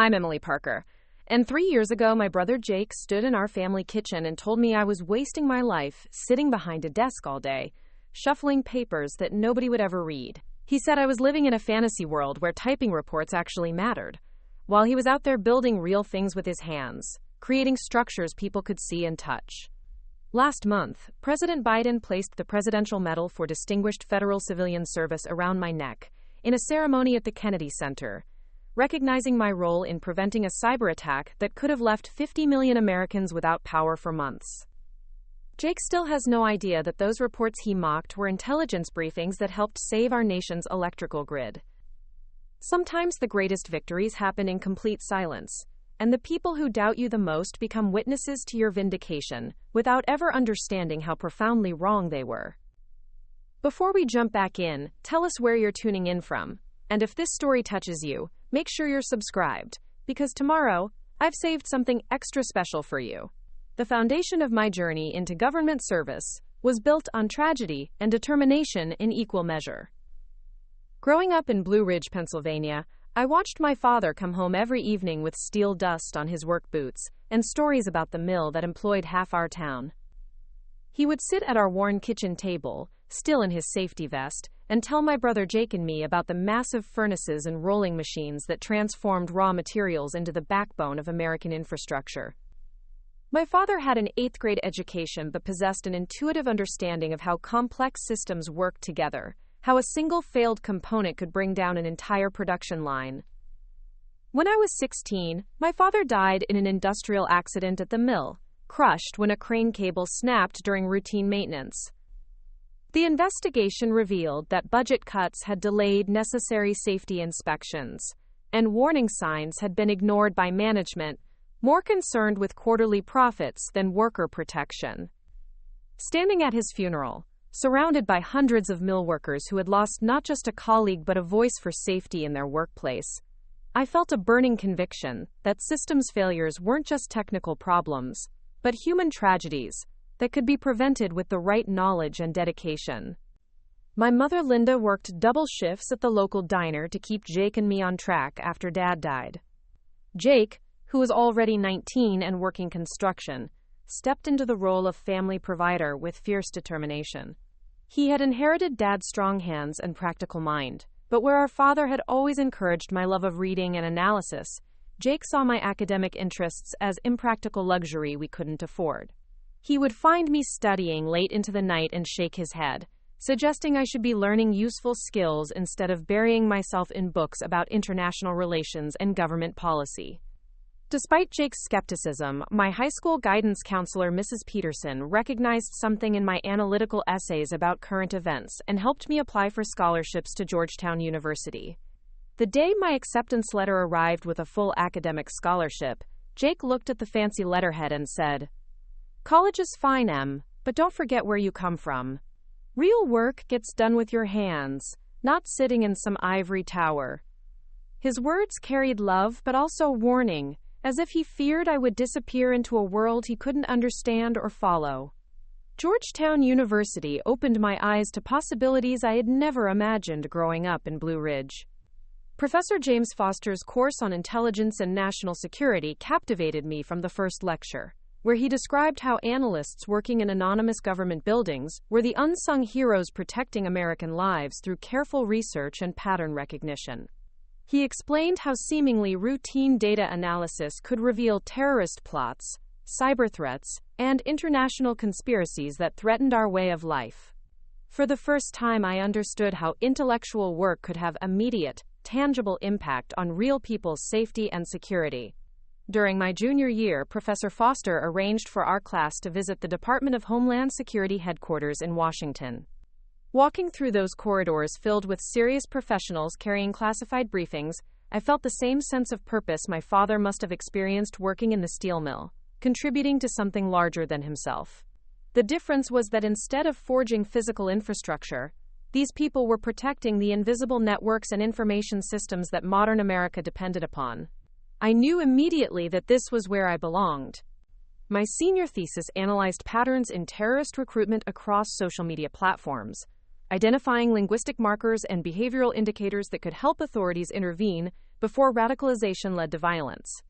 I'm Emily Parker. And 3 years ago, my brother Jake stood in our family kitchen and told me I was wasting my life sitting behind a desk all day, shuffling papers that nobody would ever read. He said I was living in a fantasy world where typing reports actually mattered, while he was out there building real things with his hands, creating structures people could see and touch. Last month, President Biden placed the Presidential Medal for Distinguished Federal Civilian Service around my neck in a ceremony at the Kennedy Center, recognizing my role in preventing a cyberattack that could have left 50 million Americans without power for months. Jake still has no idea that those reports he mocked were intelligence briefings that helped save our nation's electrical grid. Sometimes the greatest victories happen in complete silence, and the people who doubt you the most become witnesses to your vindication without ever understanding how profoundly wrong they were. Before we jump back in, tell us where you're tuning in from, and if this story touches you, make sure you're subscribed, because tomorrow, I've saved something extra special for you. The foundation of my journey into government service was built on tragedy and determination in equal measure. Growing up in Blue Ridge, Pennsylvania, I watched my father come home every evening with steel dust on his work boots and stories about the mill that employed half our town. He would sit at our worn kitchen table, still in his safety vest, and tell my brother Jake and me about the massive furnaces and rolling machines that transformed raw materials into the backbone of American infrastructure. My father had an 8th grade education but possessed an intuitive understanding of how complex systems work together, how a single failed component could bring down an entire production line. When I was 16, my father died in an industrial accident at the mill, crushed when a crane cable snapped during routine maintenance. The investigation revealed that budget cuts had delayed necessary safety inspections, and warning signs had been ignored by management, more concerned with quarterly profits than worker protection. Standing at his funeral, surrounded by hundreds of mill workers who had lost not just a colleague but a voice for safety in their workplace, I felt a burning conviction that systems failures weren't just technical problems, but human tragedies that could be prevented with the right knowledge and dedication. My mother Linda worked double shifts at the local diner to keep Jake and me on track after Dad died. Jake, who was already 19 and working construction, stepped into the role of family provider with fierce determination. He had inherited Dad's strong hands and practical mind, but where our father had always encouraged my love of reading and analysis, Jake saw my academic interests as impractical luxury we couldn't afford. He would find me studying late into the night and shake his head, suggesting I should be learning useful skills instead of burying myself in books about international relations and government policy. Despite Jake's skepticism, my high school guidance counselor, Mrs. Peterson, recognized something in my analytical essays about current events and helped me apply for scholarships to Georgetown University. The day my acceptance letter arrived with a full academic scholarship, Jake looked at the fancy letterhead and said, "College is fine, Em, but don't forget where you come from. Real work gets done with your hands, not sitting in some ivory tower." His words carried love but also warning, as if he feared I would disappear into a world he couldn't understand or follow. Georgetown University opened my eyes to possibilities I had never imagined growing up in Blue Ridge. Professor James Foster's course on intelligence and national security captivated me from the first lecture, where he described how analysts working in anonymous government buildings were the unsung heroes protecting American lives through careful research and pattern recognition. He explained how seemingly routine data analysis could reveal terrorist plots, cyber threats, and international conspiracies that threatened our way of life. For the first time, I understood how intellectual work could have immediate, tangible impact on real people's safety and security. During my junior year, Professor Foster arranged for our class to visit the Department of Homeland Security headquarters in Washington. Walking through those corridors filled with serious professionals carrying classified briefings, I felt the same sense of purpose my father must have experienced working in the steel mill, contributing to something larger than himself. The difference was that instead of forging physical infrastructure, these people were protecting the invisible networks and information systems that modern America depended upon. I knew immediately that this was where I belonged. My senior thesis analyzed patterns in terrorist recruitment across social media platforms, identifying linguistic markers and behavioral indicators that could help authorities intervene before radicalization led to violence.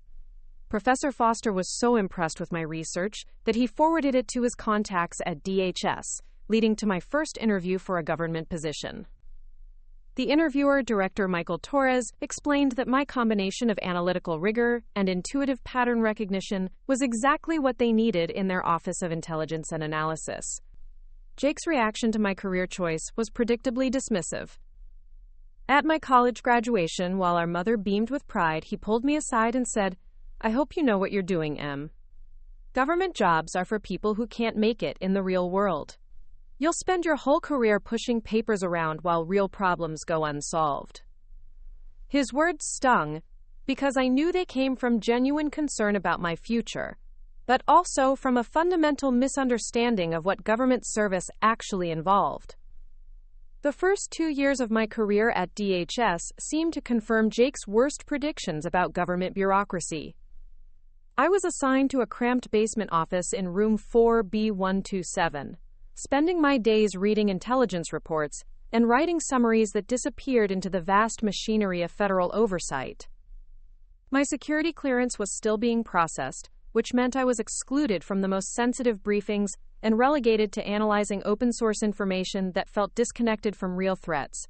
Professor Foster was so impressed with my research that he forwarded it to his contacts at DHS, leading to my first interview for a government position. The interviewer, Director Michael Torres, explained that my combination of analytical rigor and intuitive pattern recognition was exactly what they needed in their Office of Intelligence and Analysis. Jake's reaction to my career choice was predictably dismissive. At my college graduation, while our mother beamed with pride, he pulled me aside and said, "I hope you know what you're doing, Em. Government jobs are for people who can't make it in the real world. You'll spend your whole career pushing papers around while real problems go unsolved." His words stung because I knew they came from genuine concern about my future, but also from a fundamental misunderstanding of what government service actually involved. The first 2 years of my career at DHS seemed to confirm Jake's worst predictions about government bureaucracy. I was assigned to a cramped basement office in room 4B127, spending my days reading intelligence reports and writing summaries that disappeared into the vast machinery of federal oversight. My security clearance was still being processed, which meant I was excluded from the most sensitive briefings and relegated to analyzing open-source information that felt disconnected from real threats.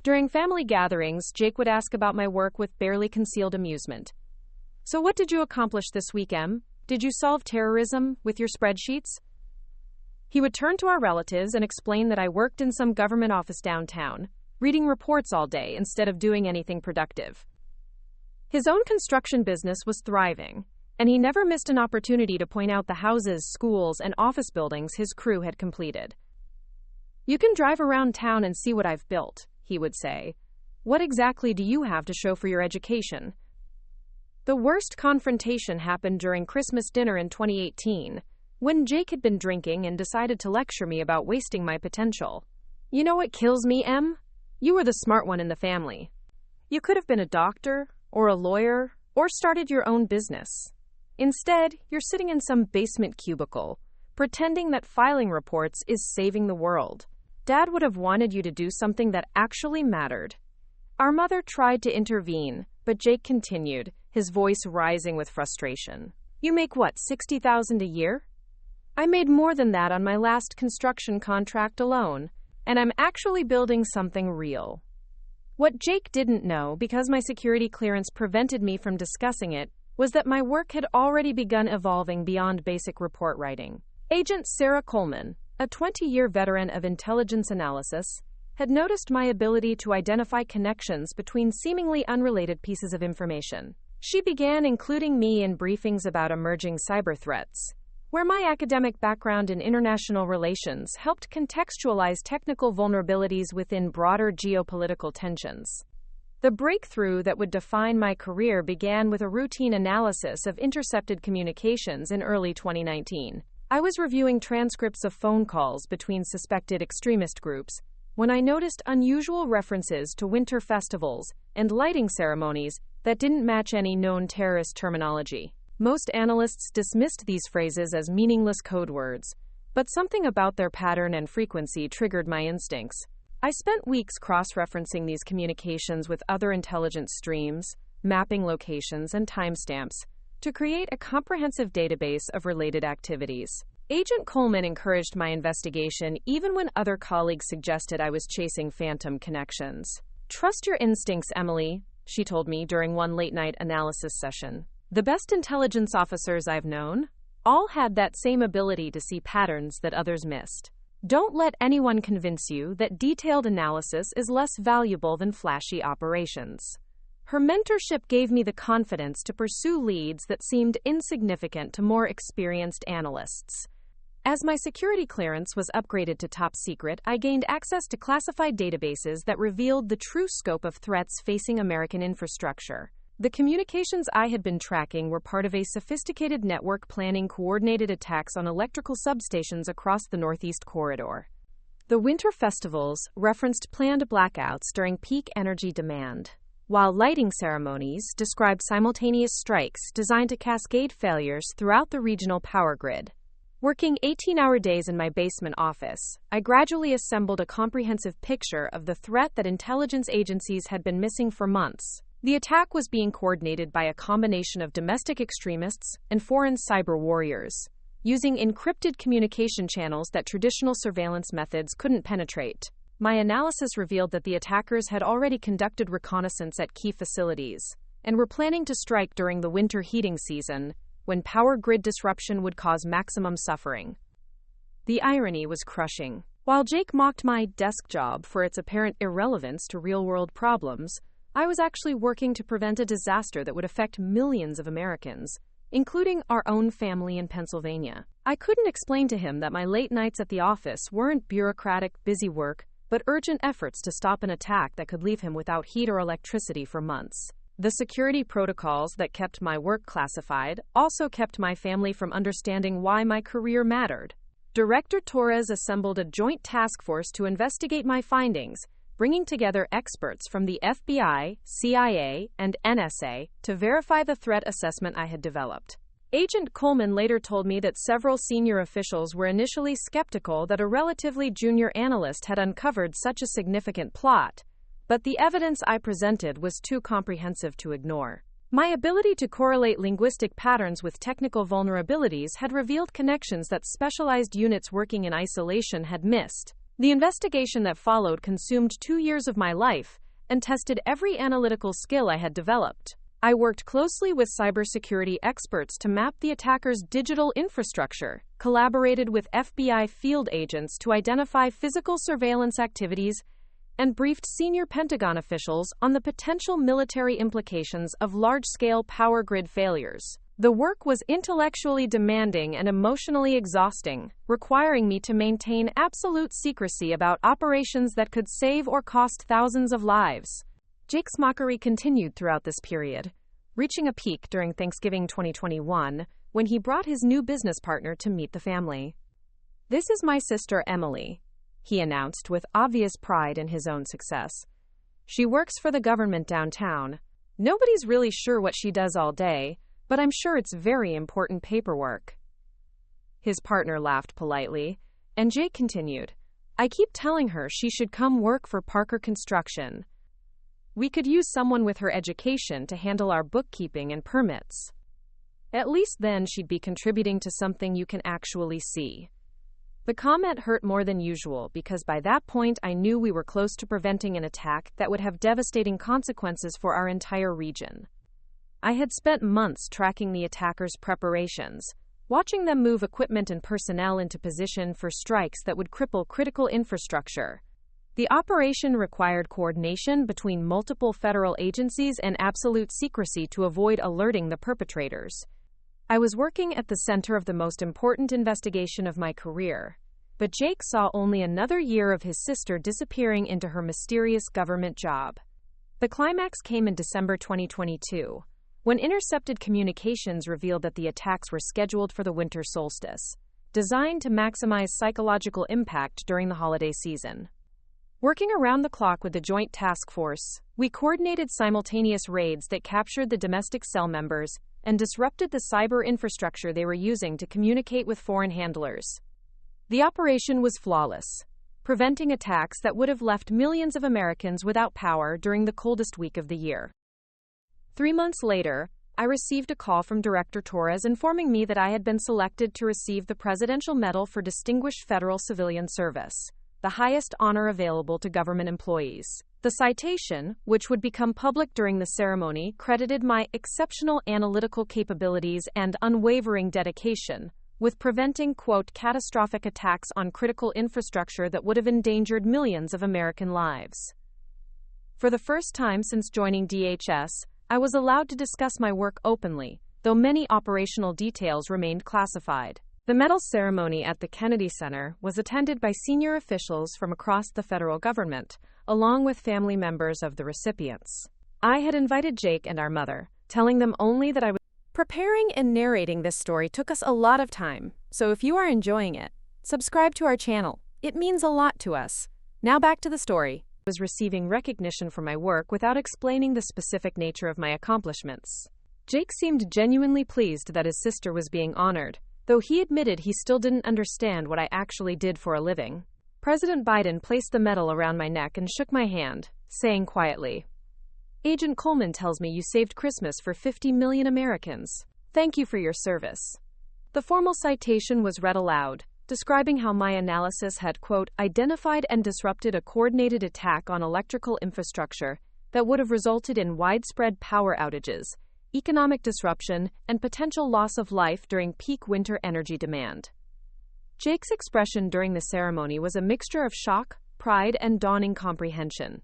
During family gatherings, Jake would ask about my work with barely concealed amusement. "So what did you accomplish this week, Em? Did you solve terrorism with your spreadsheets?" He would turn to our relatives and explain that I worked in some government office downtown, reading reports all day instead of doing anything productive. His own construction business was thriving, and he never missed an opportunity to point out the houses, schools, and office buildings his crew had completed. "You can drive around town and see what I've built," he would say. "What exactly do you have to show for your education?" The worst confrontation happened during Christmas dinner in 2018, when Jake had been drinking and decided to lecture me about wasting my potential. "You know what kills me, Em? You were the smart one in the family. You could have been a doctor, or a lawyer, or started your own business. Instead, you're sitting in some basement cubicle, pretending that filing reports is saving the world. Dad would have wanted you to do something that actually mattered." Our mother tried to intervene, but Jake continued, his voice rising with frustration. "You make what, $60,000 a year? I made more than that on my last construction contract alone, and I'm actually building something real." What Jake didn't know, because my security clearance prevented me from discussing it, was that my work had already begun evolving beyond basic report writing. Agent Sarah Coleman, a 20-year veteran of intelligence analysis, had noticed my ability to identify connections between seemingly unrelated pieces of information. She began including me in briefings about emerging cyber threats, where my academic background in international relations helped contextualize technical vulnerabilities within broader geopolitical tensions. The breakthrough that would define my career began with a routine analysis of intercepted communications in early 2019. I was reviewing transcripts of phone calls between suspected extremist groups when I noticed unusual references to winter festivals and lighting ceremonies that didn't match any known terrorist terminology. Most analysts dismissed these phrases as meaningless code words, but something about their pattern and frequency triggered my instincts. I spent weeks cross-referencing these communications with other intelligence streams, mapping locations and timestamps, to create a comprehensive database of related activities. Agent Coleman encouraged my investigation even when other colleagues suggested I was chasing phantom connections. "Trust your instincts, Emily," she told me during one late-night analysis session. "The best intelligence officers I've known all had that same ability to see patterns that others missed. Don't let anyone convince you that detailed analysis is less valuable than flashy operations." Her mentorship gave me the confidence to pursue leads that seemed insignificant to more experienced analysts. As my security clearance was upgraded to top secret, I gained access to classified databases that revealed the true scope of threats facing American infrastructure. The communications I had been tracking were part of a sophisticated network planning coordinated attacks on electrical substations across the Northeast Corridor. The winter festivals referenced planned blackouts during peak energy demand, while lighting ceremonies described simultaneous strikes designed to cascade failures throughout the regional power grid. Working 18-hour days in my basement office, I gradually assembled a comprehensive picture of the threat that intelligence agencies had been missing for months. The attack was being coordinated by a combination of domestic extremists and foreign cyber warriors, using encrypted communication channels that traditional surveillance methods couldn't penetrate. My analysis revealed that the attackers had already conducted reconnaissance at key facilities and were planning to strike during the winter heating season, when power grid disruption would cause maximum suffering. The irony was crushing. While Jake mocked my desk job for its apparent irrelevance to real-world problems, I was actually working to prevent a disaster that would affect millions of Americans, including our own family in Pennsylvania. I couldn't explain to him that my late nights at the office weren't bureaucratic, busy work, but urgent efforts to stop an attack that could leave him without heat or electricity for months. The security protocols that kept my work classified also kept my family from understanding why my career mattered. Director Torres assembled a joint task force to investigate my findings, bringing together experts from the FBI, CIA, and NSA to verify the threat assessment I had developed. Agent Coleman later told me that several senior officials were initially skeptical that a relatively junior analyst had uncovered such a significant plot, but the evidence I presented was too comprehensive to ignore. My ability to correlate linguistic patterns with technical vulnerabilities had revealed connections that specialized units working in isolation had missed. The investigation that followed consumed 2 years of my life and tested every analytical skill I had developed. I worked closely with cybersecurity experts to map the attackers' digital infrastructure, collaborated with FBI field agents to identify physical surveillance activities, and briefed senior Pentagon officials on the potential military implications of large-scale power grid failures. The work was intellectually demanding and emotionally exhausting, requiring me to maintain absolute secrecy about operations that could save or cost thousands of lives. Jake's mockery continued throughout this period, reaching a peak during Thanksgiving 2021, when he brought his new business partner to meet the family. "This is my sister Emily," he announced with obvious pride in his own success. "She works for the government downtown. Nobody's really sure what she does all day, but I'm sure it's very important paperwork." His partner laughed politely, and Jake continued, "I keep telling her she should come work for Parker Construction. We could use someone with her education to handle our bookkeeping and permits. At least then she'd be contributing to something you can actually see." The comment hurt more than usual because by that point I knew we were close to preventing an attack that would have devastating consequences for our entire region. I had spent months tracking the attackers' preparations, watching them move equipment and personnel into position for strikes that would cripple critical infrastructure. The operation required coordination between multiple federal agencies and absolute secrecy to avoid alerting the perpetrators. I was working at the center of the most important investigation of my career, but Jake saw only another year of his sister disappearing into her mysterious government job. The climax came in December 2022, when intercepted communications revealed that the attacks were scheduled for the winter solstice, designed to maximize psychological impact during the holiday season. Working around the clock with the Joint Task Force, we coordinated simultaneous raids that captured the domestic cell members and disrupted the cyber infrastructure they were using to communicate with foreign handlers. The operation was flawless, preventing attacks that would have left millions of Americans without power during the coldest week of the year. 3 months later, I received a call from Director Torres informing me that I had been selected to receive the Presidential Medal for Distinguished Federal Civilian Service, the highest honor available to government employees. The citation, which would become public during the ceremony, credited my exceptional analytical capabilities and unwavering dedication with preventing, quote, catastrophic attacks on critical infrastructure that would have endangered millions of American lives. For the first time since joining DHS, I was allowed to discuss my work openly, though many operational details remained classified. The medal ceremony at the Kennedy Center was attended by senior officials from across the federal government, along with family members of the recipients. I had invited Jake and our mother, telling them only that I was preparing and narrating this story took us a lot of time, so if you are enjoying it, subscribe to our channel. It means a lot to us. Now back to the story. I was receiving recognition for my work without explaining the specific nature of my accomplishments. Jake seemed genuinely pleased that his sister was being honored, though he admitted he still didn't understand what I actually did for a living. President Biden placed the medal around my neck and shook my hand, saying quietly, Agent Coleman tells me you saved Christmas for 50 million Americans. Thank you for your service. The formal citation was read aloud, describing how my analysis had, quote, identified and disrupted a coordinated attack on electrical infrastructure that would have resulted in widespread power outages, economic disruption, and potential loss of life during peak winter energy demand. Jake's expression during the ceremony was a mixture of shock, pride, and dawning comprehension.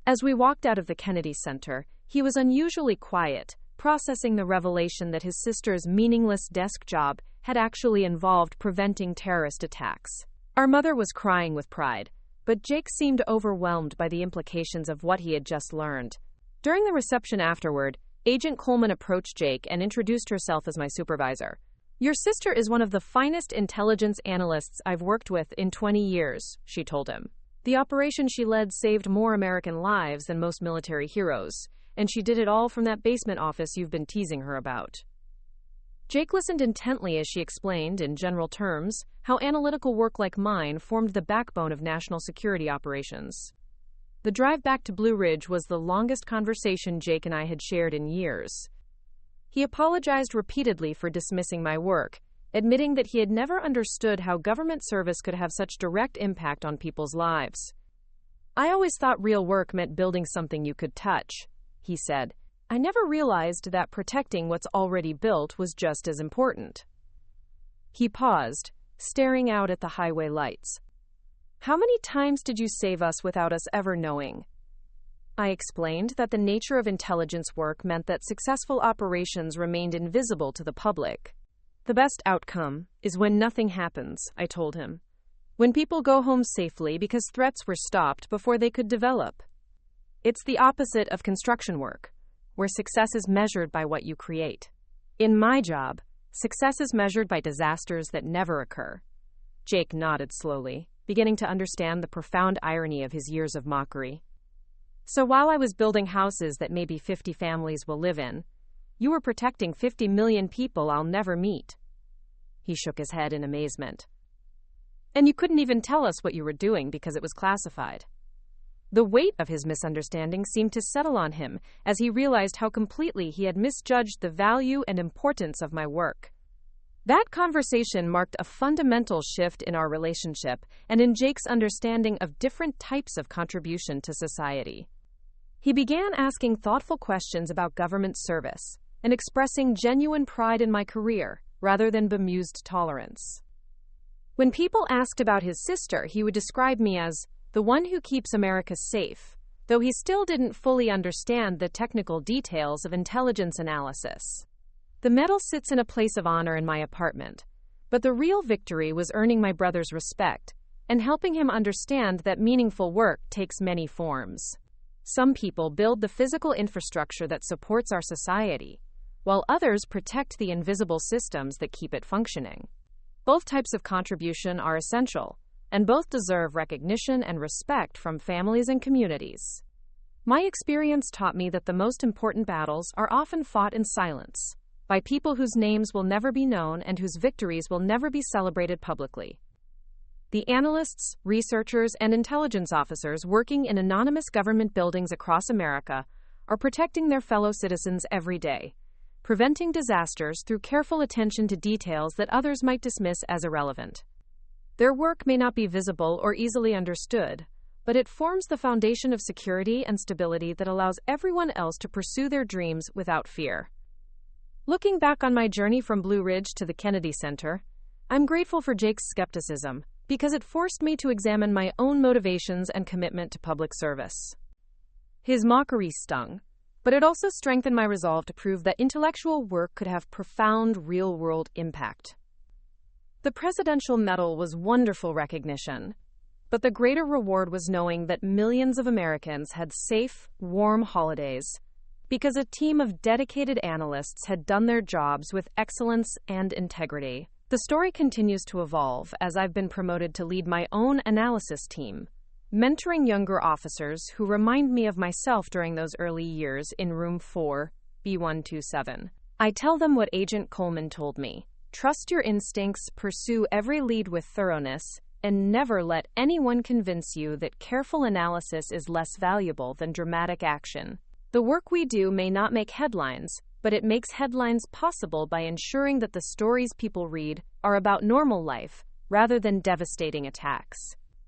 As we walked out of the Kennedy Center, he was unusually quiet, processing the revelation that his sister's meaningless desk job had actually involved preventing terrorist attacks. Our mother was crying with pride, but Jake seemed overwhelmed by the implications of what he had just learned. During the reception afterward, Agent Coleman approached Jake and introduced herself as my supervisor. Your sister is one of the finest intelligence analysts I've worked with in 20 years, she told him. The operation she led saved more American lives than most military heroes, and she did it all from that basement office you've been teasing her about. Jake listened intently as she explained, in general terms, how analytical work like mine formed the backbone of national security operations. The drive back to Blue Ridge was the longest conversation Jake and I had shared in years. He apologized repeatedly for dismissing my work, admitting that he had never understood how government service could have such direct impact on people's lives. I always thought real work meant building something you could touch, he said. I never realized that protecting what's already built was just as important. He paused, staring out at the highway lights. How many times did you save us without us ever knowing? I explained that the nature of intelligence work meant that successful operations remained invisible to the public. The best outcome is when nothing happens, I told him. When people go home safely because threats were stopped before they could develop. It's the opposite of construction work, where success is measured by what you create. In my job, success is measured by disasters that never occur. Jake nodded slowly, beginning to understand the profound irony of his years of mockery. So while I was building houses that maybe 50 families will live in, you were protecting 50 million people I'll never meet. He shook his head in amazement. And you couldn't even tell us what you were doing because it was classified. The weight of his misunderstanding seemed to settle on him as he realized how completely he had misjudged the value and importance of my work. That conversation marked a fundamental shift in our relationship and in Jake's understanding of different types of contribution to society. He began asking thoughtful questions about government service and expressing genuine pride in my career rather than bemused tolerance. When people asked about his sister, he would describe me as the one who keeps America safe, though he still didn't fully understand the technical details of intelligence analysis. The medal sits in a place of honor in my apartment, but the real victory was earning my brother's respect and helping him understand that meaningful work takes many forms. Some people build the physical infrastructure that supports our society, while others protect the invisible systems that keep it functioning. Both types of contribution are essential, and both deserve recognition and respect from families and communities. My experience taught me that the most important battles are often fought in silence, by people whose names will never be known and whose victories will never be celebrated publicly. The analysts, researchers, and intelligence officers working in anonymous government buildings across America are protecting their fellow citizens every day, preventing disasters through careful attention to details that others might dismiss as irrelevant. Their work may not be visible or easily understood, but it forms the foundation of security and stability that allows everyone else to pursue their dreams without fear. Looking back on my journey from Blue Ridge to the Kennedy Center, I'm grateful for Jake's skepticism because it forced me to examine my own motivations and commitment to public service. His mockery stung, but it also strengthened my resolve to prove that intellectual work could have profound real-world impact. The Presidential Medal was wonderful recognition, but the greater reward was knowing that millions of Americans had safe, warm holidays because a team of dedicated analysts had done their jobs with excellence and integrity. The story continues to evolve as I've been promoted to lead my own analysis team, mentoring younger officers who remind me of myself during those early years in Room 4, B127. I tell them what Agent Coleman told me. Trust your instincts, pursue every lead with thoroughness, and never let anyone convince you that careful analysis is less valuable than dramatic action. The work we do may not make headlines, but it makes headlines possible by ensuring that the stories people read are about normal life, rather than devastating attacks.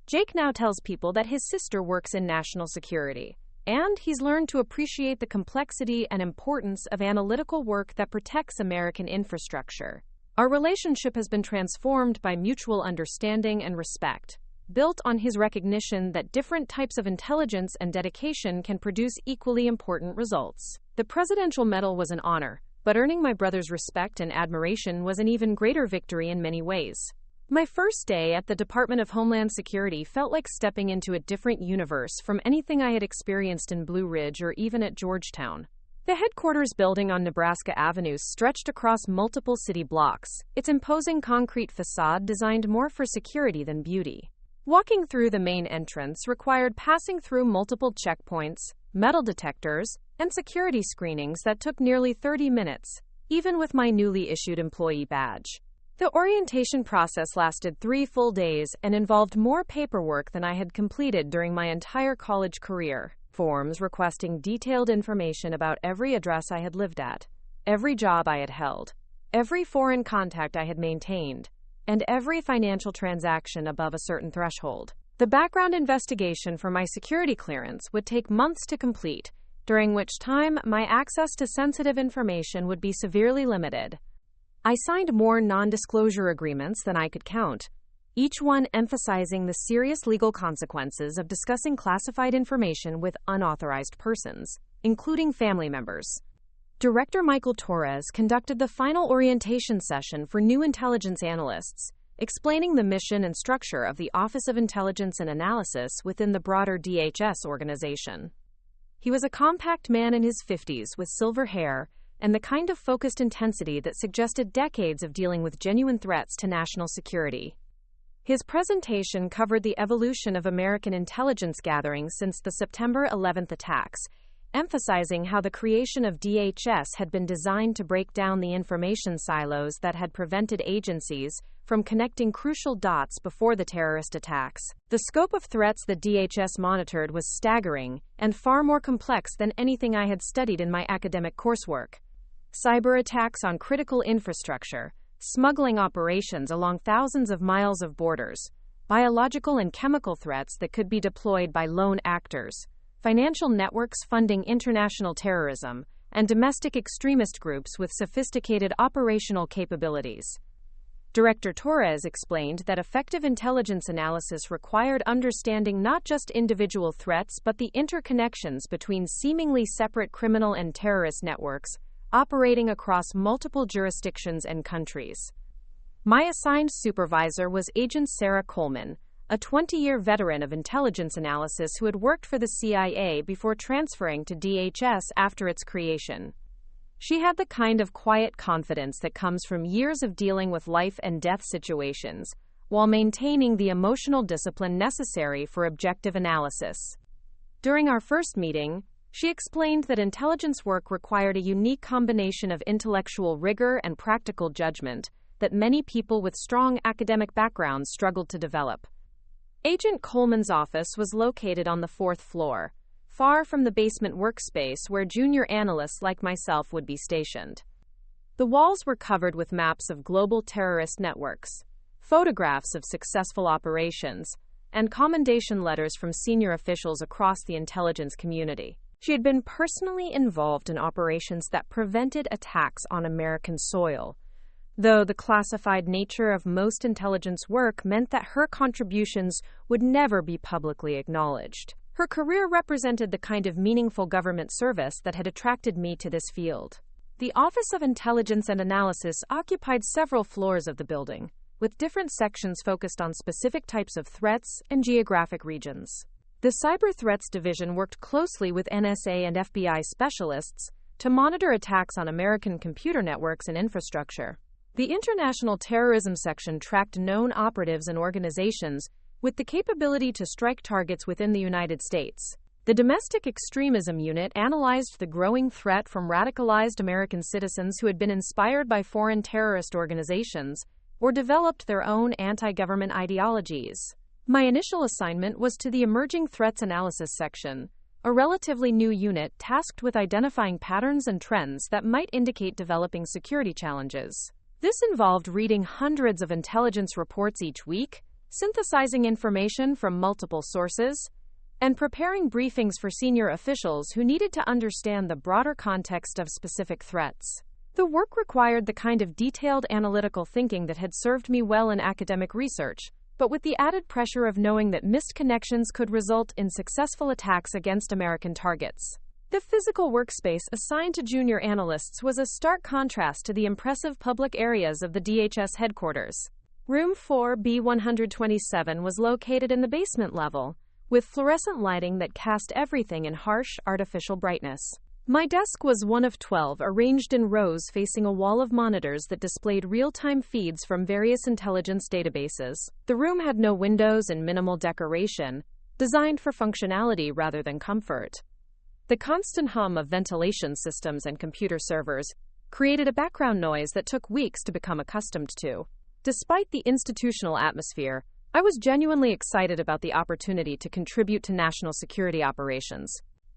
Jake now tells people that his sister works in national security, and he's learned to appreciate the complexity and importance of analytical work that protects American infrastructure. Our relationship has been transformed by mutual understanding and respect, built on his recognition that different types of intelligence and dedication can produce equally important results. The Presidential Medal was an honor, but earning my brother's respect and admiration was an even greater victory in many ways. My first day at the Department of Homeland Security felt like stepping into a different universe from anything I had experienced in Blue Ridge or even at Georgetown. The headquarters building on Nebraska Avenue stretched across multiple city blocks, its imposing concrete facade designed more for security than beauty. Walking through the main entrance required passing through multiple checkpoints, metal detectors, and security screenings that took nearly 30 minutes, even with my newly issued employee badge. The orientation process lasted 3 full days and involved more paperwork than I had completed during my entire college career. Forms requesting detailed information about every address I had lived at, every job I had held, every foreign contact I had maintained, and every financial transaction above a certain threshold. The background investigation for my security clearance would take months to complete, during which time my access to sensitive information would be severely limited. I signed more non-disclosure agreements than I could count, each one emphasizing the serious legal consequences of discussing classified information with unauthorized persons, including family members. Director Michael Torres conducted the final orientation session for new intelligence analysts, explaining the mission and structure of the Office of Intelligence and Analysis within the broader DHS organization. He was a compact man in his 50s with silver hair and the kind of focused intensity that suggested decades of dealing with genuine threats to national security. His presentation covered the evolution of American intelligence gathering since the September 11th attacks, emphasizing how the creation of DHS had been designed to break down the information silos that had prevented agencies from connecting crucial dots before the terrorist attacks. The scope of threats that DHS monitored was staggering and far more complex than anything I had studied in my academic coursework. Cyberattacks on critical infrastructure, smuggling operations along thousands of miles of borders, biological and chemical threats that could be deployed by lone actors, financial networks funding international terrorism, and domestic extremist groups with sophisticated operational capabilities. Director Torres explained that effective intelligence analysis required understanding not just individual threats but the interconnections between seemingly separate criminal and terrorist networks operating across multiple jurisdictions and countries. My assigned supervisor was Agent Sarah Coleman, a 20-year veteran of intelligence analysis who had worked for the CIA before transferring to DHS after its creation. She had the kind of quiet confidence that comes from years of dealing with life and death situations, while maintaining the emotional discipline necessary for objective analysis. During our first meeting, she explained that intelligence work required a unique combination of intellectual rigor and practical judgment that many people with strong academic backgrounds struggled to develop. Agent Coleman's office was located on the 4th floor, far from the basement workspace where junior analysts like myself would be stationed. The walls were covered with maps of global terrorist networks, photographs of successful operations, and commendation letters from senior officials across the intelligence community. She had been personally involved in operations that prevented attacks on American soil, though the classified nature of most intelligence work meant that her contributions would never be publicly acknowledged. Her career represented the kind of meaningful government service that had attracted me to this field. The Office of Intelligence and Analysis occupied several floors of the building, with different sections focused on specific types of threats and geographic regions. The Cyber Threats Division worked closely with NSA and FBI specialists to monitor attacks on American computer networks and infrastructure. The International Terrorism Section tracked known operatives and organizations with the capability to strike targets within the United States. The Domestic Extremism Unit analyzed the growing threat from radicalized American citizens who had been inspired by foreign terrorist organizations or developed their own anti-government ideologies. My initial assignment was to the Emerging Threats Analysis section, a relatively new unit tasked with identifying patterns and trends that might indicate developing security challenges. This involved reading hundreds of intelligence reports each week, synthesizing information from multiple sources, and preparing briefings for senior officials who needed to understand the broader context of specific threats. The work required the kind of detailed analytical thinking that had served me well in academic research, but with the added pressure of knowing that missed connections could result in successful attacks against American targets. The physical workspace assigned to junior analysts was a stark contrast to the impressive public areas of the DHS headquarters. Room 4B127 was located in the basement level, with fluorescent lighting that cast everything in harsh, artificial brightness. My desk was one of 12 arranged in rows facing a wall of monitors that displayed real-time feeds from various intelligence databases. The room had no windows and minimal decoration, designed for functionality rather than comfort. The constant hum of ventilation systems and computer servers created a background noise that took weeks to become accustomed to. Despite the institutional atmosphere, I was genuinely excited about the opportunity to contribute to national security operations.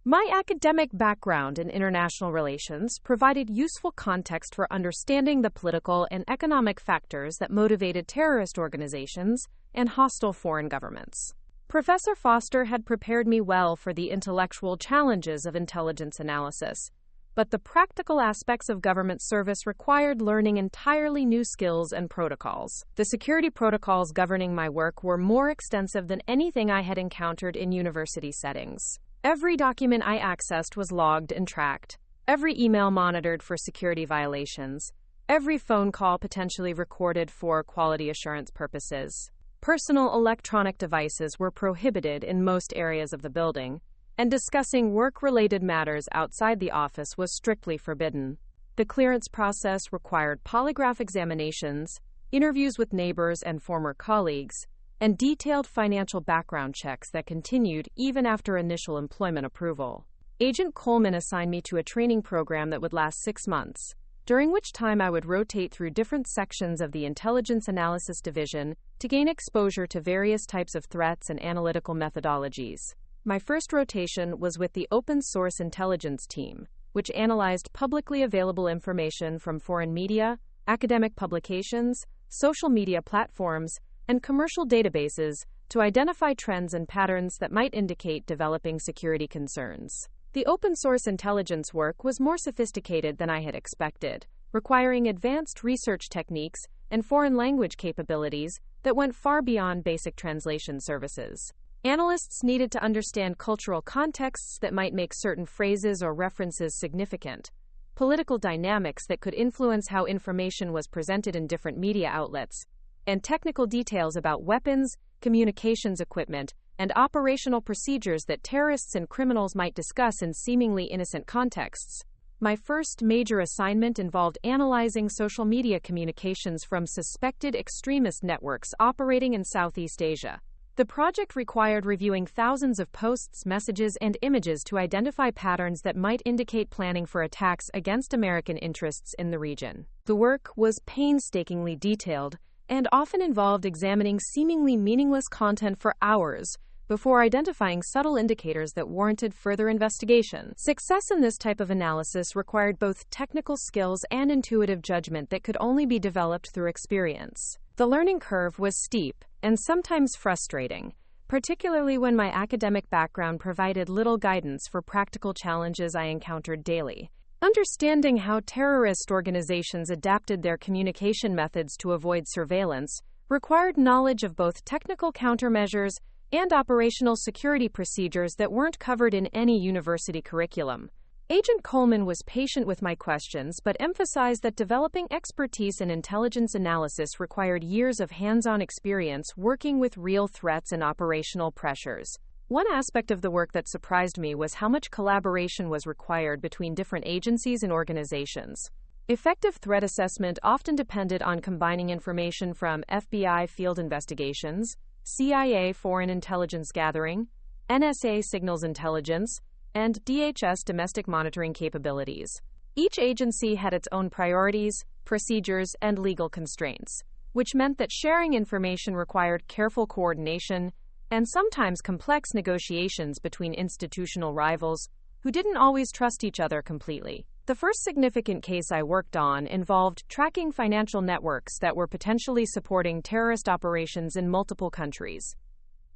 My academic background in international relations provided useful context for understanding the political and economic factors that motivated terrorist organizations and hostile foreign governments. Professor Foster had prepared me well for the intellectual challenges of intelligence analysis, but the practical aspects of government service required learning entirely new skills and protocols. The security protocols governing my work were more extensive than anything I had encountered in university settings. Every document I accessed was logged and tracked, every email monitored for security violations, every phone call potentially recorded for quality assurance purposes. Personal electronic devices were prohibited in most areas of the building, and discussing work-related matters outside the office was strictly forbidden. The clearance process required polygraph examinations, interviews with neighbors and former colleagues, and detailed financial background checks that continued even after initial employment approval. Agent Coleman assigned me to a training program that would last 6 months, during which time I would rotate through different sections of the Intelligence Analysis Division to gain exposure to various types of threats and analytical methodologies. My first rotation was with the Open Source Intelligence Team, which analyzed publicly available information from foreign media, academic publications, social media platforms, and commercial databases to identify trends and patterns that might indicate developing security concerns. The open source intelligence work was more sophisticated than I had expected, requiring advanced research techniques and foreign language capabilities that went far beyond basic translation services. Analysts needed to understand cultural contexts that might make certain phrases or references significant, political dynamics that could influence how information was presented in different media outlets, and technical details about weapons, communications equipment, and operational procedures that terrorists and criminals might discuss in seemingly innocent contexts. My first major assignment involved analyzing social media communications from suspected extremist networks operating in Southeast Asia. The project required reviewing thousands of posts, messages, and images to identify patterns that might indicate planning for attacks against American interests in the region. The work was painstakingly detailed and often involved examining seemingly meaningless content for hours before identifying subtle indicators that warranted further investigation. Success in this type of analysis required both technical skills and intuitive judgment that could only be developed through experience. The learning curve was steep and sometimes frustrating, particularly when my academic background provided little guidance for practical challenges I encountered daily. Understanding how terrorist organizations adapted their communication methods to avoid surveillance required knowledge of both technical countermeasures and operational security procedures that weren't covered in any university curriculum. Agent Coleman was patient with my questions but emphasized that developing expertise in intelligence analysis required years of hands-on experience working with real threats and operational pressures. One aspect of the work that surprised me was how much collaboration was required between different agencies and organizations. Effective threat assessment often depended on combining information from FBI field investigations, CIA foreign intelligence gathering, NSA signals intelligence, and DHS domestic monitoring capabilities. Each agency had its own priorities, procedures, and legal constraints, which meant that sharing information required careful coordination and sometimes complex negotiations between institutional rivals who didn't always trust each other completely. The first significant case I worked on involved tracking financial networks that were potentially supporting terrorist operations in multiple countries.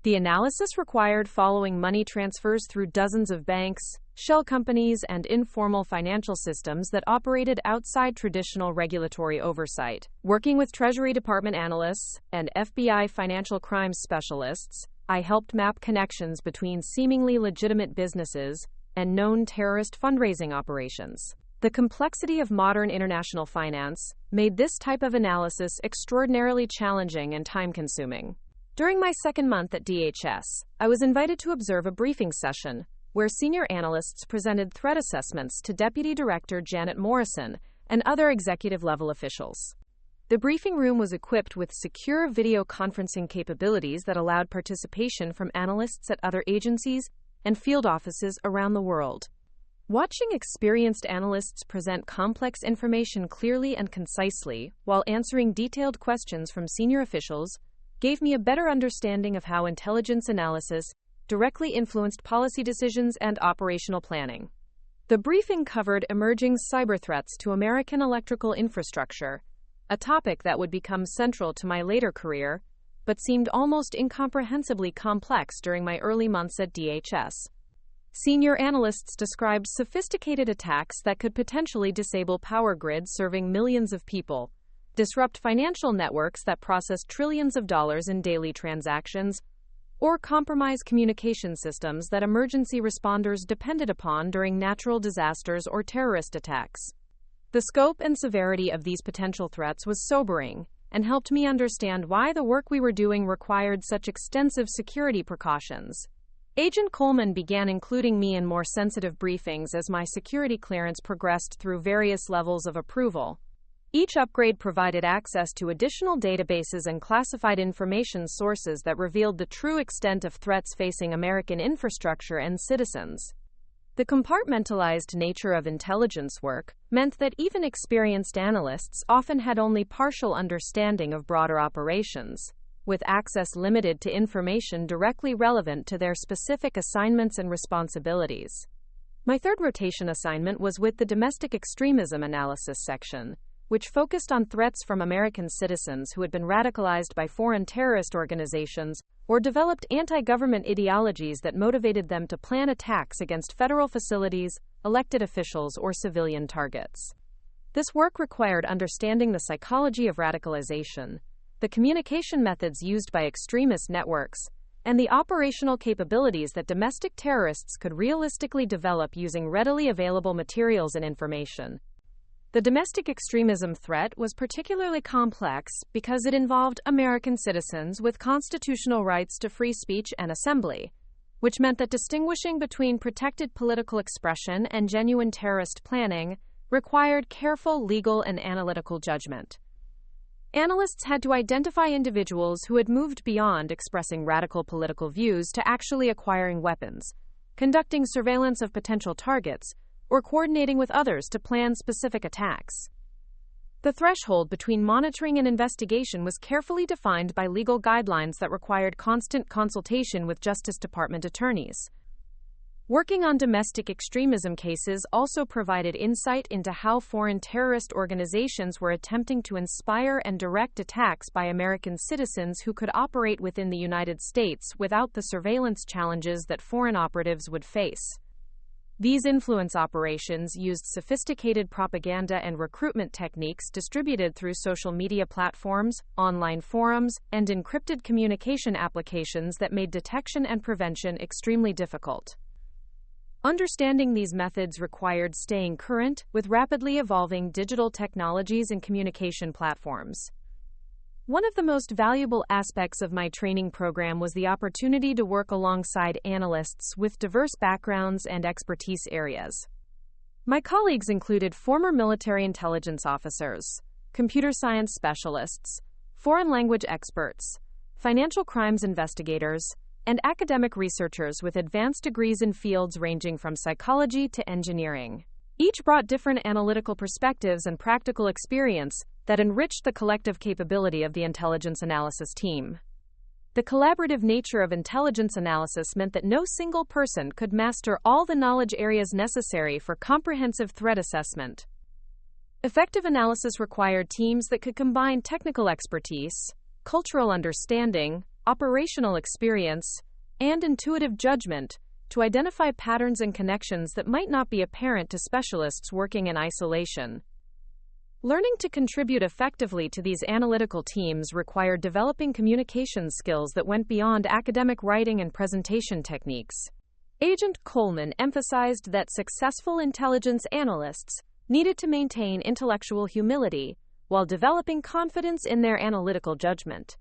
The analysis required following money transfers through dozens of banks, shell companies, and informal financial systems that operated outside traditional regulatory oversight. Working with Treasury Department analysts and FBI financial crimes specialists, I helped map connections between seemingly legitimate businesses and known terrorist fundraising operations. The complexity of modern international finance made this type of analysis extraordinarily challenging and time-consuming. During my second month at DHS, I was invited to observe a briefing session where senior analysts presented threat assessments to Deputy Director Janet Morrison and other executive-level officials. The briefing room was equipped with secure video conferencing capabilities that allowed participation from analysts at other agencies and field offices around the world. Watching experienced analysts present complex information clearly and concisely while answering detailed questions from senior officials gave me a better understanding of how intelligence analysis directly influenced policy decisions and operational planning. The briefing covered emerging cyber threats to American electrical infrastructure, a topic that would become central to my later career, but seemed almost incomprehensibly complex during my early months at DHS. Senior analysts described sophisticated attacks that could potentially disable power grids serving millions of people, disrupt financial networks that process trillions of dollars in daily transactions, or compromise communication systems that emergency responders depended upon during natural disasters or terrorist attacks. The scope and severity of these potential threats was sobering and helped me understand why the work we were doing required such extensive security precautions. Agent Coleman began including me in more sensitive briefings as my security clearance progressed through various levels of approval. Each upgrade provided access to additional databases and classified information sources that revealed the true extent of threats facing American infrastructure and citizens. The compartmentalized nature of intelligence work meant that even experienced analysts often had only partial understanding of broader operations, with access limited to information directly relevant to their specific assignments and responsibilities. My third rotation assignment was with the Domestic Extremism Analysis section, which focused on threats from American citizens who had been radicalized by foreign terrorist organizations or developed anti-government ideologies that motivated them to plan attacks against federal facilities, elected officials, or civilian targets. This work required understanding the psychology of radicalization, the communication methods used by extremist networks, and the operational capabilities that domestic terrorists could realistically develop using readily available materials and information. The domestic extremism threat was particularly complex because it involved American citizens with constitutional rights to free speech and assembly, which meant that distinguishing between protected political expression and genuine terrorist planning required careful legal and analytical judgment. Analysts had to identify individuals who had moved beyond expressing radical political views to actually acquiring weapons, conducting surveillance of potential targets, or coordinating with others to plan specific attacks. The threshold between monitoring and investigation was carefully defined by legal guidelines that required constant consultation with Justice Department attorneys. Working on domestic extremism cases also provided insight into how foreign terrorist organizations were attempting to inspire and direct attacks by American citizens who could operate within the United States without the surveillance challenges that foreign operatives would face. These influence operations used sophisticated propaganda and recruitment techniques distributed through social media platforms, online forums, and encrypted communication applications that made detection and prevention extremely difficult. Understanding these methods required staying current with rapidly evolving digital technologies and communication platforms. One of the most valuable aspects of my training program was the opportunity to work alongside analysts with diverse backgrounds and expertise areas. My colleagues included former military intelligence officers, computer science specialists, foreign language experts, financial crimes investigators, and academic researchers with advanced degrees in fields ranging from psychology to engineering. Each brought different analytical perspectives and practical experience that enriched the collective capability of the intelligence analysis team. The collaborative nature of intelligence analysis meant that no single person could master all the knowledge areas necessary for comprehensive threat assessment. Effective analysis required teams that could combine technical expertise, cultural understanding, operational experience, and intuitive judgment to identify patterns and connections that might not be apparent to specialists working in isolation. Learning to contribute effectively to these analytical teams required developing communication skills that went beyond academic writing and presentation techniques. Agent Coleman emphasized that successful intelligence analysts needed to maintain intellectual humility while developing confidence in their analytical judgment.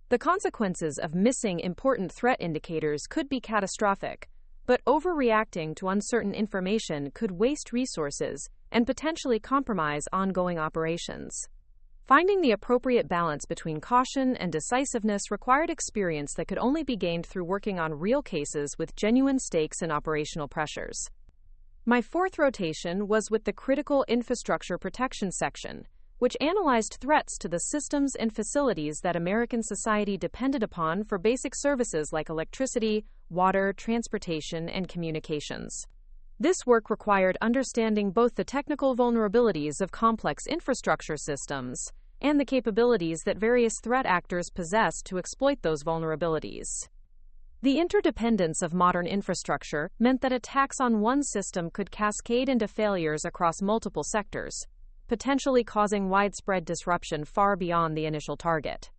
The consequences of missing important threat indicators could be catastrophic, but overreacting to uncertain information could waste resources and potentially compromise ongoing operations. Finding the appropriate balance between caution and decisiveness required experience that could only be gained through working on real cases with genuine stakes and operational pressures. My fourth rotation was with the Critical Infrastructure Protection section, which analyzed threats to the systems and facilities that American society depended upon for basic services like electricity, water, transportation, and communications. This work required understanding both the technical vulnerabilities of complex infrastructure systems and the capabilities that various threat actors possess to exploit those vulnerabilities. The interdependence of modern infrastructure meant that attacks on one system could cascade into failures across multiple sectors, potentially causing widespread disruption far beyond the initial target.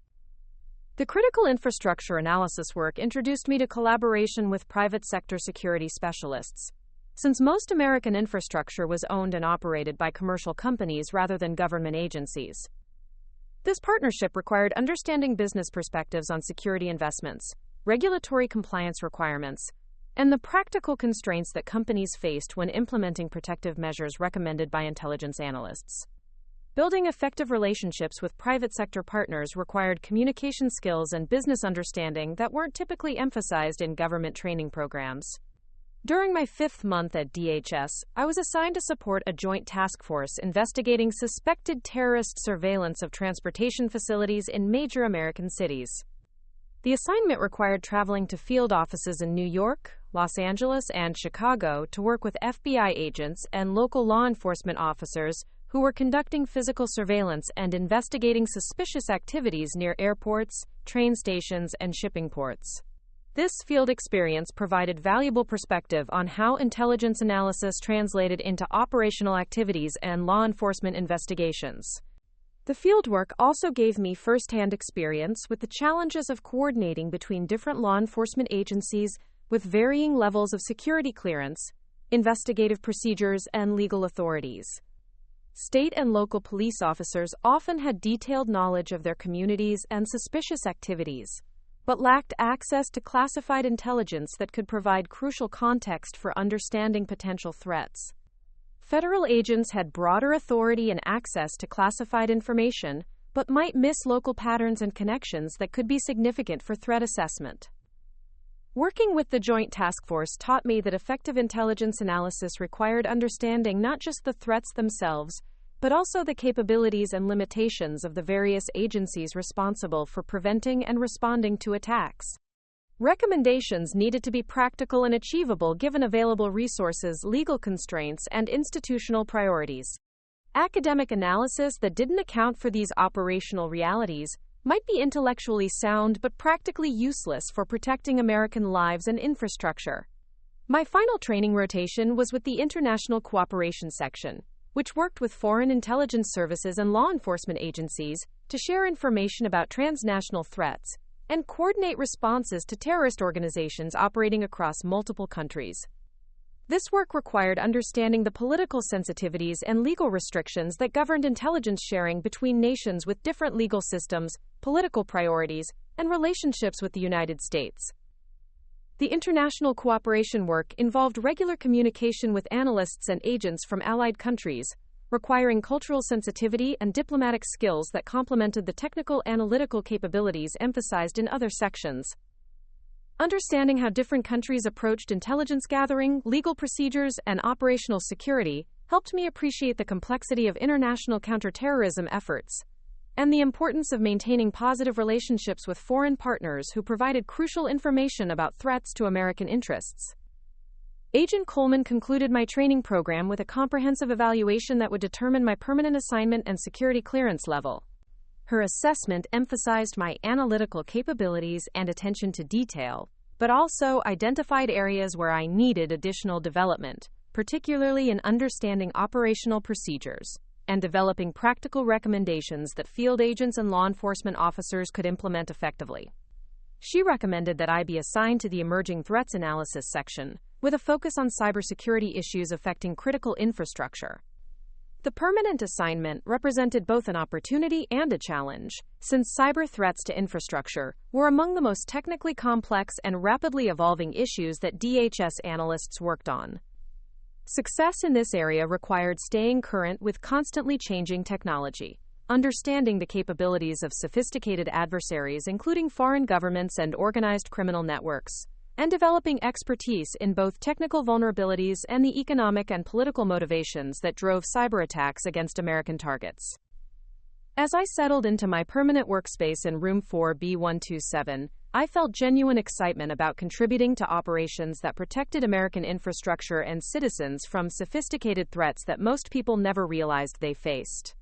The critical infrastructure analysis work introduced me to collaboration with private sector security specialists. Since most American infrastructure was owned and operated by commercial companies rather than government agencies, this partnership required understanding business perspectives on security investments, regulatory compliance requirements, and the practical constraints that companies faced when implementing protective measures recommended by intelligence analysts. Building effective relationships with private sector partners required communication skills and business understanding that weren't typically emphasized in government training programs. During my 5th month at DHS, I was assigned to support a joint task force investigating suspected terrorist surveillance of transportation facilities in major American cities. The assignment required traveling to field offices in New York, Los Angeles, and Chicago to work with FBI agents and local law enforcement officers who were conducting physical surveillance and investigating suspicious activities near airports, train stations, and shipping ports. This field experience provided valuable perspective on how intelligence analysis translated into operational activities and law enforcement investigations. The fieldwork also gave me first-hand experience with the challenges of coordinating between different law enforcement agencies with varying levels of security clearance, investigative procedures, and legal authorities. State and local police officers often had detailed knowledge of their communities and suspicious activities, but lacked access to classified intelligence that could provide crucial context for understanding potential threats. Federal agents had broader authority and access to classified information, but might miss local patterns and connections that could be significant for threat assessment. Working with the Joint Task Force taught me that effective intelligence analysis required understanding not just the threats themselves, but also the capabilities and limitations of the various agencies responsible for preventing and responding to attacks. Recommendations needed to be practical and achievable given available resources, legal constraints, and institutional priorities. Academic analysis that didn't account for these operational realities might be intellectually sound but practically useless for protecting American lives and infrastructure. My final training rotation was with the International Cooperation section, which worked with foreign intelligence services and law enforcement agencies to share information about transnational threats and coordinate responses to terrorist organizations operating across multiple countries. This work required understanding the political sensitivities and legal restrictions that governed intelligence sharing between nations with different legal systems, political priorities, and relationships with the United States. The international cooperation work involved regular communication with analysts and agents from allied countries, requiring cultural sensitivity and diplomatic skills that complemented the technical analytical capabilities emphasized in other sections. Understanding how different countries approached intelligence gathering, legal procedures, and operational security helped me appreciate the complexity of international counterterrorism efforts. and the importance of maintaining positive relationships with foreign partners who provided crucial information about threats to American interests. Agent Coleman concluded my training program with a comprehensive evaluation that would determine my permanent assignment and security clearance level. Her assessment emphasized my analytical capabilities and attention to detail, but also identified areas where I needed additional development, particularly in understanding operational procedures and developing practical recommendations that field agents and law enforcement officers could implement effectively. She recommended that I be assigned to the Emerging Threats Analysis section, with a focus on cybersecurity issues affecting critical infrastructure. The permanent assignment represented both an opportunity and a challenge, since cyber threats to infrastructure were among the most technically complex and rapidly evolving issues that DHS analysts worked on. Success in this area required staying current with constantly changing technology, understanding the capabilities of sophisticated adversaries including foreign governments and organized criminal networks, and developing expertise in both technical vulnerabilities and the economic and political motivations that drove cyberattacks against American targets. As I settled into my permanent workspace in room 4B127, I felt genuine excitement about contributing to operations that protected American infrastructure and citizens from sophisticated threats that most people never realized they faced.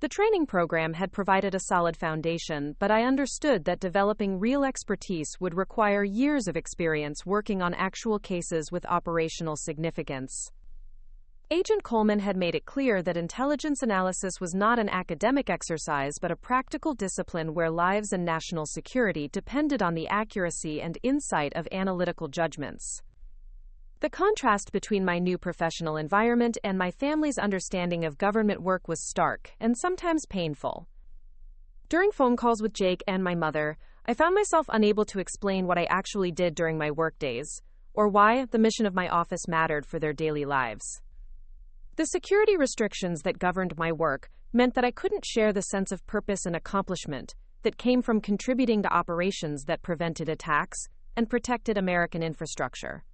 The training program had provided a solid foundation, but I understood that developing real expertise would require years of experience working on actual cases with operational significance. Agent Coleman had made it clear that intelligence analysis was not an academic exercise but a practical discipline where lives and national security depended on the accuracy and insight of analytical judgments. The contrast between my new professional environment and my family's understanding of government work was stark and sometimes painful. During phone calls with Jake and my mother, I found myself unable to explain what I actually did during my workdays, or why the mission of my office mattered for their daily lives. The security restrictions that governed my work meant that I couldn't share the sense of purpose and accomplishment that came from contributing to operations that prevented attacks and protected American infrastructure.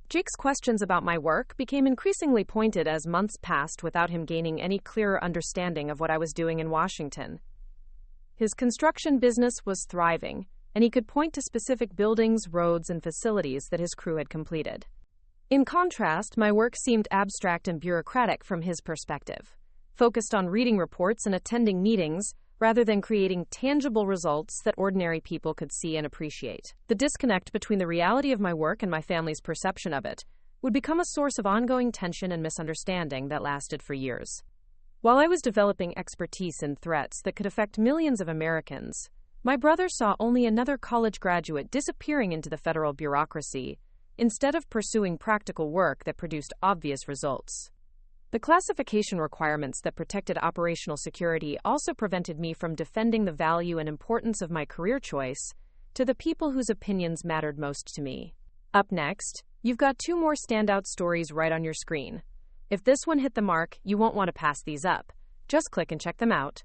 Jake's questions about my work became increasingly pointed as months passed without him gaining any clearer understanding of what I was doing in Washington. His construction business was thriving, and he could point to specific buildings, roads, and facilities that his crew had completed. In contrast, my work seemed abstract and bureaucratic from his perspective, focused on reading reports and attending meetings, rather than creating tangible results that ordinary people could see and appreciate. The disconnect between the reality of my work and my family's perception of it would become a source of ongoing tension and misunderstanding that lasted for years. While I was developing expertise in threats that could affect millions of Americans, my brother saw only another college graduate disappearing into the federal bureaucracy, instead of pursuing practical work that produced obvious results. The classification requirements that protected operational security also prevented me from defending the value and importance of my career choice to the people whose opinions mattered most to me. Up next, you've got 2 more standout stories right on your screen. If this one hit the mark, you won't want to pass these up. Just click and check them out.